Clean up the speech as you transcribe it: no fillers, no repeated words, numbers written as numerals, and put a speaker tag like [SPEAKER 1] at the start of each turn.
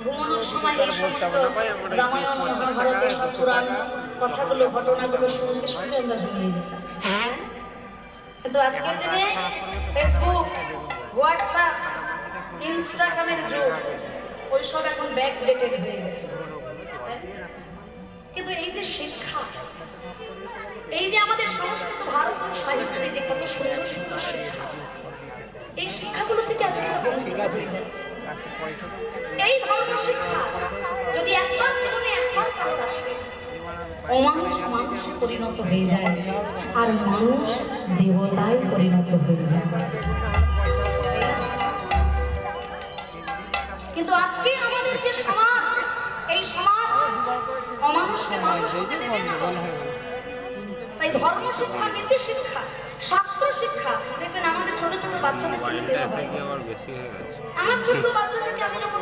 [SPEAKER 1] ঘুমানোর সময় এই সমস্ত রামায়ণ মহাভারত সব পুরাণ কথাগুলো ঘটনাগুলো শুনতে শুনতে আমরা ঝুলিয়ে যেতাম। কিন্তু আজকের দিনে ফেসবুক, হোয়াটসঅ্যাপ, ইনস্টাগ্রামের যুগ, ওইসব এখন ব্যাকডেটেড হয়ে গেছে। কিন্তু এই যে শিক্ষা, এই যে আমাদের সংস্কৃত ভারত সাহিত্যে যে কত সুন্দর সুন্দর শিক্ষা, এই শিক্ষাগুলো থেকে আজকে বঞ্চিত হয়ে যাচ্ছে। এই ধরনের শিক্ষা যদি একবার জীবনে একবার কাছে আসে, অমানুষ মানুষে পরিণত হয়ে যায় আর মানুষ দেবতায় পরিণত হয়ে যায়। কিন্তু আজকে আমাদের যে সমাজ, এই সমাজ অমানুষকে মানুষ হতে দেবে না। তাই ধর্ম শিক্ষা, নীতি শিক্ষা, শাস্ত্র শিক্ষা দেখবেন আমাদের ছোট ছোট বাচ্চাদের ছেলে দেওয়া হয়। আমার ছোট বাচ্চাদেরকে আমি যখন